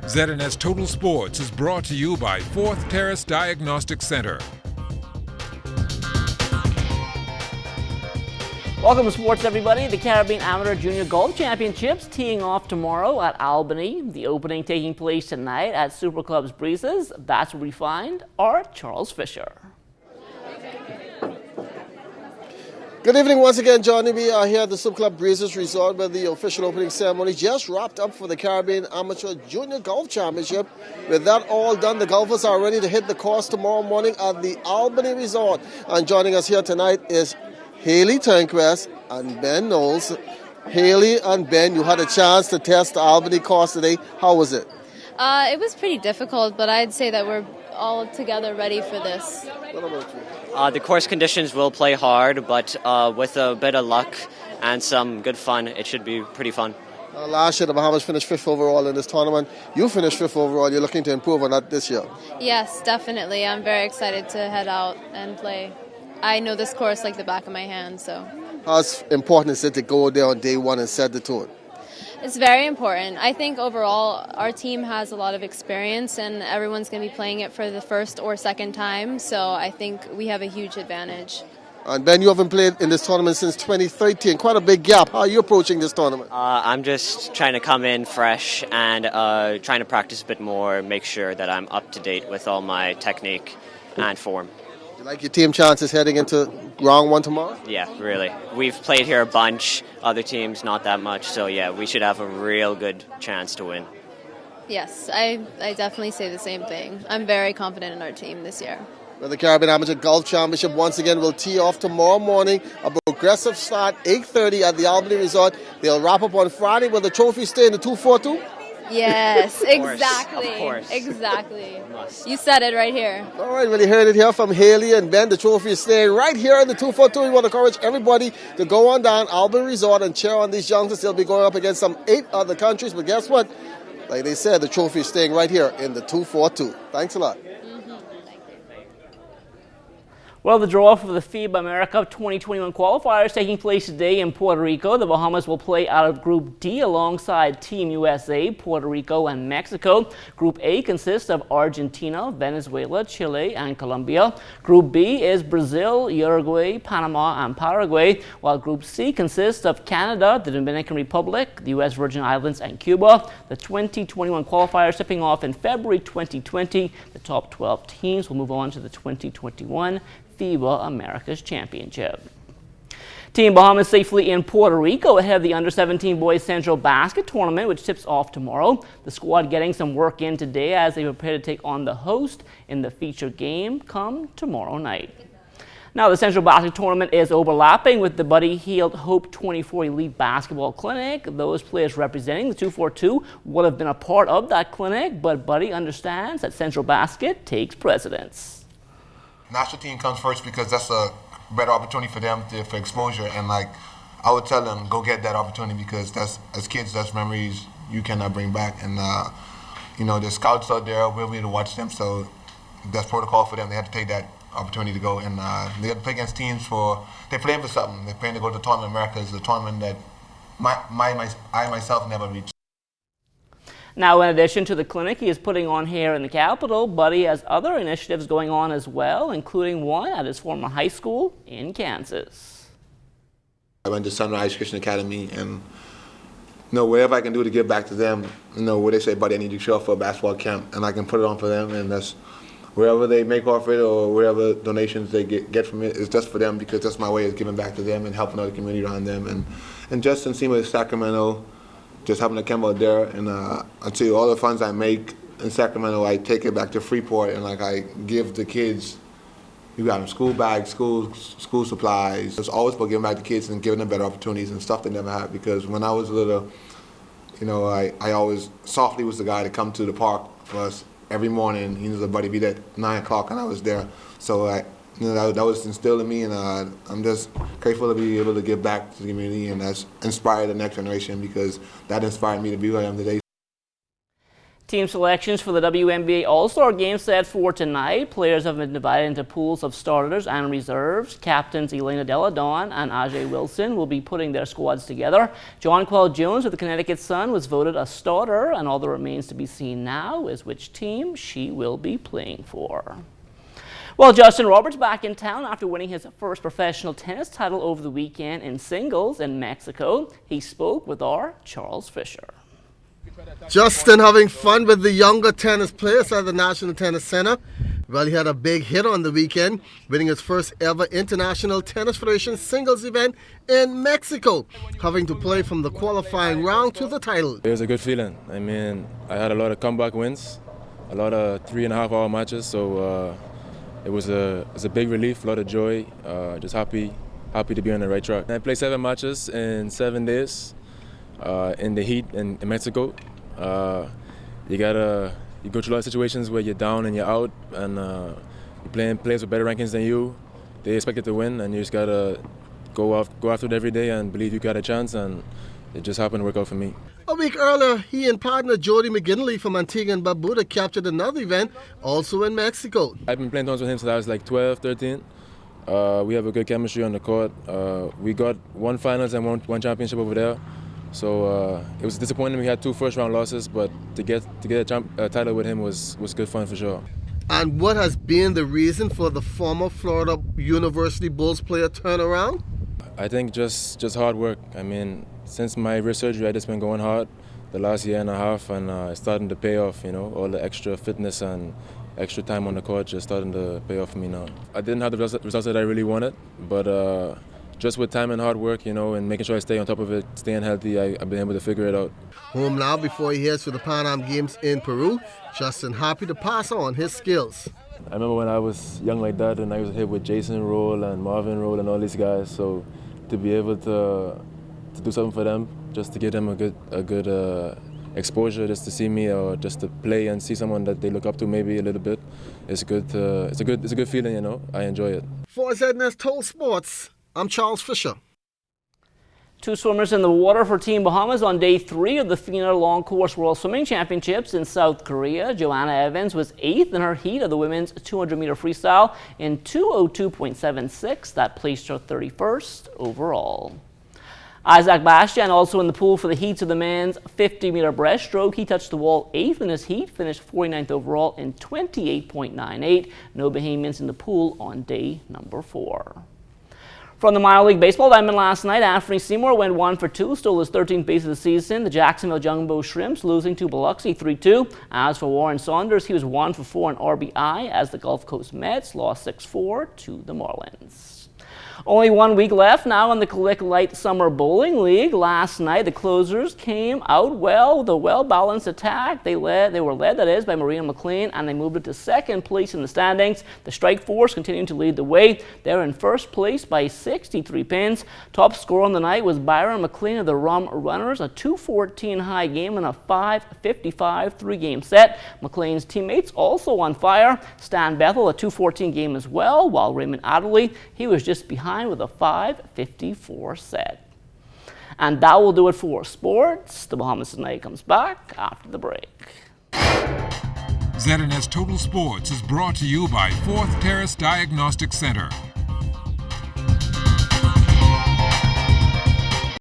ZNS Total Sports is brought to you by Fourth Terrace Diagnostic Center. Welcome to sports, everybody. The Caribbean Amateur Junior Golf Championships teeing off tomorrow at Albany. The opening taking place tonight at Super Club's Breezes. That's where we find our Charles Fisher. Good evening once again, Johnny. We are here at the Super Club Breezes Resort where the official opening ceremony just wrapped up for the Caribbean Amateur Junior Golf Championship. With that all done, the golfers are ready to hit the course tomorrow morning at the Albany Resort. And joining us here tonight is Haley Turnquest and Ben Knowles. Haley and Ben, you had a chance to test the Albany course today. How was it? It was pretty difficult, but I'd say that we're all together ready for this. What about you? The course conditions will play hard, but with a bit of luck and some good fun, it should be pretty fun. Last year, the Bahamas finished 5th overall in this tournament. You finished 5th overall. You're looking to improve on that this year. Yes, definitely. I'm very excited to head out and play. I know this course like the back of my hand, so. How important is it to go there on day one and set the tone? It's very important. I think overall our team has a lot of experience and everyone's going to be playing it for the first or second time, so I think we have a huge advantage. And Ben, you haven't played in this tournament since 2013. Quite a big gap. How are you approaching this tournament? I'm just trying to come in fresh and trying to practice a bit more, make sure that I'm up to date with all my technique and form. You like your team chances heading into round one tomorrow? Yeah, really. We've played here a bunch, other teams not that much, so yeah, we should have a real good chance to win. Yes, I definitely say the same thing. I'm very confident in our team this year. Well, the Caribbean Amateur Golf Championship once again will tee off tomorrow morning. A progressive start, 8:30 at the Albany Resort. They'll wrap up on Friday. Will the trophy stay in the 242? Yes, Of course. Exactly. You said it right here. All right, well, you heard it here from Haley and Ben. The trophy is staying right here in the 242. We want to encourage everybody to go on down Albany Resort and cheer on these youngsters. They'll be going up against some 8 other countries. But guess what? Like they said, the trophy is staying right here in the 242. Thanks a lot. Well, the draw for the FIBA America 2021 qualifiers taking place today in Puerto Rico. The Bahamas will play out of Group D alongside Team USA, Puerto Rico, and Mexico. Group A consists of Argentina, Venezuela, Chile, and Colombia. Group B is Brazil, Uruguay, Panama, and Paraguay, while Group C consists of Canada, the Dominican Republic, the U.S. Virgin Islands, and Cuba. The 2021 qualifiers tipping off in February 2020. The top 12 teams will move on to the 2021 FIBA America's Championship. Team Bahamas safely in Puerto Rico ahead of the Under-17 Boys Central Basket Tournament, which tips off tomorrow. The squad getting some work in today as they prepare to take on the host in the feature game come tomorrow night. Now, the Central Basket Tournament is overlapping with the Buddy Hield Hope 24 Elite Basketball Clinic. Those players representing the 242 would have been a part of that clinic, but Buddy understands that Central Basket takes precedence. National team comes first because that's a better opportunity for them for exposure, and like I would tell them, go get that opportunity because that's, as kids, that's memories you cannot bring back. And the scouts out there, we'll be able to watch them, so that's protocol for them. They have to take that opportunity to go, and they have to play against teams they're playing for something. They're playing to go to the Tournament America. It's a tournament that I myself never reached. Now, in addition to the clinic he is putting on here in the capital, Buddy has other initiatives going on as well, including one at his former high school in Kansas. I went to Sunrise Christian Academy, and whatever I can do to give back to them, where they say, buddy, I need you to show up for a basketball camp, and I can put it on for them, and that's wherever they make off it or wherever donations they get from it is just for them because that's my way of giving back to them and helping out the community around them. And just in seeing with Sacramento, just having a camp out there, and I tell you, all the funds I make in Sacramento, I take it back to Freeport, and I give the kids. You got them school bags, school supplies. It's always about giving back to kids and giving them better opportunities and stuff they never had. Because when I was little, I always softly was the guy to come to the park for us every morning. He was a buddy, be there at 9 o'clock, and I was there. So that was instilled in me, and I'm just grateful to be able to give back to the community, and that's inspired the next generation because that inspired me to be who I am today. Team selections for the WNBA All-Star Game set for tonight. Players have been divided into pools of starters and reserves. Captains Elena Delle Donne and Ajay Wilson will be putting their squads together. Jonquel Jones of the Connecticut Sun was voted a starter, and all that remains to be seen now is which team she will be playing for. Well, Justin Roberts back in town after winning his first professional tennis title over the weekend in singles in Mexico. He spoke with our Charles Fisher. Justin having fun with the younger tennis players at the National Tennis Center. Well, he had a big hit on the weekend, winning his first ever International Tennis Federation singles event in Mexico, having to play from the qualifying round to the title. It was a good feeling. I mean, I had a lot of comeback wins, a lot of 3.5-hour matches, so it was a big relief, a lot of joy, just happy to be on the right track. I played 7 matches in 7 days in the heat in Mexico. You go through a lot of situations where you're down and you're out, and you're playing players with better rankings than you. They expect you to win, and you just gotta go after it every day and believe you got a chance, and it just happened to work out for me. A week earlier, he and partner Jody McGinley from Antigua and Barbuda captured another event, also in Mexico. I've been playing tennis with him since I was like 12, 13. We have a good chemistry on the court. We got 1 finals and one championship over there. So it was disappointing. We had 2 first-round losses, but to get a title with him was good fun for sure. And what has been the reason for the former Florida University Bulls player turnaround? I think just hard work. I mean, since my wrist surgery, I just been going hard the last 1.5 years, and it's starting to pay off. You know, all the extra fitness and extra time on the court just starting to pay off for me now. I didn't have the results that I really wanted, but just with time and hard work, you know, and making sure I stay on top of it, staying healthy, I've been able to figure it out. Home now before he heads to the Pan Am Games in Peru, Justin happy to pass on his skills. I remember when I was young like that, and I was hit with Jason Roll and Marvin Roll and all these guys. So to be able to do something for them, just to give them a good exposure, just to see me or just to play and see someone that they look up to maybe a little bit, it's good. It's a good feeling, you know. I enjoy it. For ZNS Total Sports, I'm Charles Fisher. 2 swimmers in the water for Team Bahamas on day 3 of the FINA Long Course World Swimming Championships in South Korea. Joanna Evans was 8th in her heat of the women's 200-meter freestyle in 2:02.76. That placed her 31st overall. Isaac Bastian also in the pool for the heats of the men's 50-meter breaststroke. He touched the wall 8th in his heat, finished 49th overall in 28.98. No Bahamians in the pool on day number 4. From the minor league baseball diamond last night, Anthony Seymour went 1 for 2, stole his 13th base of the season. The Jacksonville Jumbo Shrimps losing to Biloxi 3-2. As for Warren Saunders, he was 1 for 4 in RBI as the Gulf Coast Mets lost 6-4 to the Marlins. Only 1 week left now in the Click Light Summer Bowling League. Last night, the closers came out well with a well-balanced attack. They were led, that is, by Marina McLean, and they moved it to 2nd place in the standings. The Strike Force continuing to lead the way. They're in 1st place by 63 pins. Top scorer on the night was Byron McLean of the Rum Runners, a 2:14 high game and a 5:55 3-game set. McLean's teammates also on fire. Stan Bethel, a 2:14 game as well, while Raymond Adderley, he was just behind with a 5:54 set. And that will do it for sports. The Bahamas Tonight comes back after the break. ZNS Total Sports is brought to you by 4th Terrace Diagnostic Center.